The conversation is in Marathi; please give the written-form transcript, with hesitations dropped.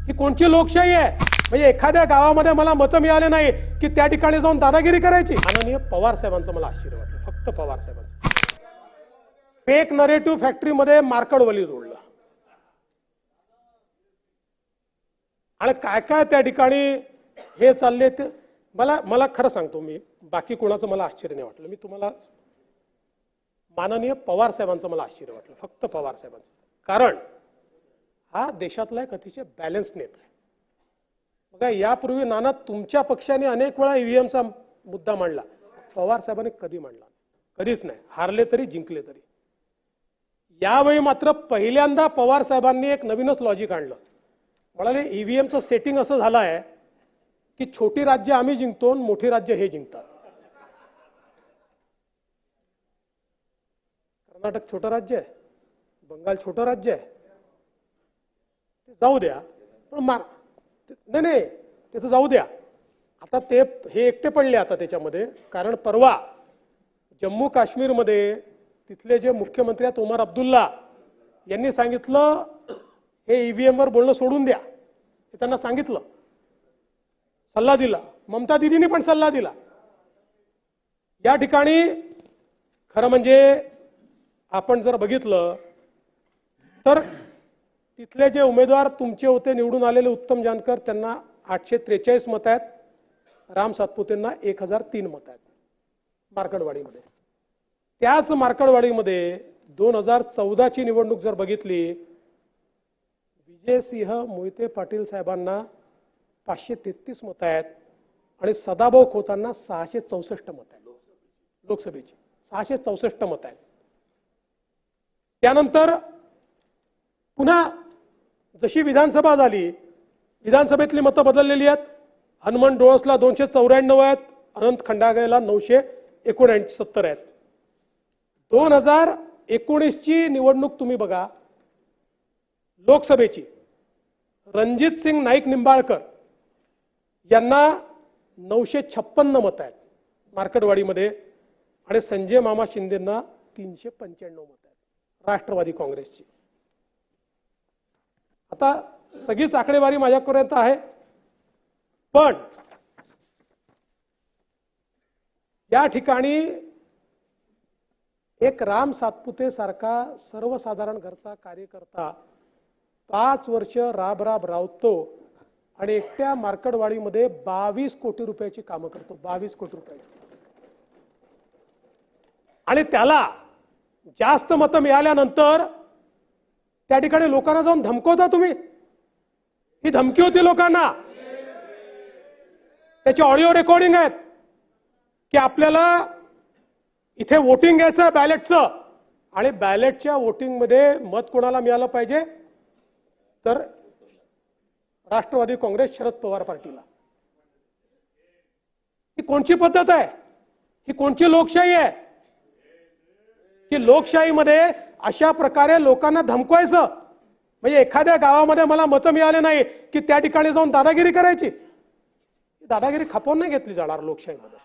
ही कोणची लोकशाही आहे? म्हणजे एखाद्या गावामध्ये मला मतं मिळाले नाही की त्या ठिकाणी जाऊन दादागिरी करायची? माननीय पवार साहेबांचं मला आश्चर्य वाटलं, फक्त पवार साहेबांचं. फेक नरेटिव्ह फॅक्टरीमध्ये मार्कडवली जोडलं आणि काय काय त्या ठिकाणी हे चालले ते मला खरं सांगतो, मी बाकी कोणाचं मला आश्चर्य नाही वाटलं. मी तुम्हाला माननीय पवार साहेबांचं मला आश्चर्य वाटलं, फक्त पवार साहेबांचं. कारण हा देशातला एक अतिशय बॅलन्स नेता आहे. बघा, यापूर्वी नाना तुमच्या पक्षाने अनेक वेळा ईव्हीएमचा मुद्दा मांडला, पवार साहेबांनी कधी मांडला? कधीच नाही. हारले तरी जिंकले तरी. यावेळी मात्र पहिल्यांदा पवार साहेबांनी एक नवीनच लॉजिक आणलं. म्हणाले ईव्हीएमचं सेटिंग असं झालं आहे की छोटी राज्य आम्ही जिंकतो, मोठी राज्य हे जिंकतात. कर्नाटक छोटं राज्य आहे, बंगाल छोटं राज्य आहे, ते जाऊ द्या. पण नाही ते तर जाऊ द्या. आता ते हे एकटे पडले आता त्याच्यामध्ये. कारण परवा जम्मू काश्मीरमध्ये तिथले जे मुख्यमंत्री आहेत उमर अब्दुल्ला यांनी सांगितलं हे ईव्हीएम वर बोलणं सोडून द्या. हे त्यांना सांगितलं, सल्ला दिला. ममता दीदींनी पण सल्ला दिला. या ठिकाणी खरं म्हणजे आपण जर बघितलं तर तिथले जे उमेदवार तुमचे होते निवडून आलेले उत्तम जानकर, त्यांना 843 मत आहेत. राम सातपुतेंना 1003 मत आहेत मार्कडवाडीमध्ये. त्याच मार्कडवाडीमध्ये 2014ची निवडणूक जर बघितली, विजयसिंह मोहिते पाटील साहेबांना 533 मत आहेत आणि सदाभाऊ खोतांना 664 मत आहेत. लोकसभेची 664 मत आहेत. त्यानंतर पुन्हा जशी विधानसभा झाली, विधानसभेतली मतं बदललेली आहेत. हनुमंत डोळसला 294 आहेत, अनंत खंडागळेला 969 आहेत. 2019ची निवडणूक तुम्ही बघा, लोकसभेची रणजित सिंग नाईक निंबाळकर यांना 956 मत आहेत मार्कडवाडीमध्ये आणि संजय मामा शिंदेंना 395 मत आहेत राष्ट्रवादी काँग्रेसची. आता सगळीच आकडेवारी माझ्यापर्यंत आहे, पण या ठिकाणी एक राम सातपुते सारखा सर्वसाधारण घरचा कार्यकर्ता 5 वर्ष राब राबतो आणि एकट्या मार्कडवाडीमध्ये 22 कोटी रुपयाची कामं करतो. 22 कोटी रुपयाची. आणि त्याला जास्त मतं मिळाल्यानंतर त्या ठिकाणी लोकांना जाऊन धमकवता तुम्ही. ही धमकी होती लोकांना. त्याची ऑडिओ रेकॉर्डिंग आहेत की आपल्याला इथे वोटिंग घ्यायचं बॅलेटचं आणि बॅलेटच्या वोटिंगमध्ये मत कोणाला मिळालं पाहिजे तर राष्ट्रवादी काँग्रेस शरद पवार पार्टीला. ही कोणची पद्धत आहे? ही कोणची लोकशाही आहे की लोकशाहीमध्ये अशा प्रकारे लोकांना धमकवायचं? म्हणजे एखाद्या गावामध्ये मला मतं मिळाले नाही की त्या ठिकाणी जाऊन दादागिरी करायची? दादागिरी खपवून नाही घेतली जाणार लोकशाहीमध्ये.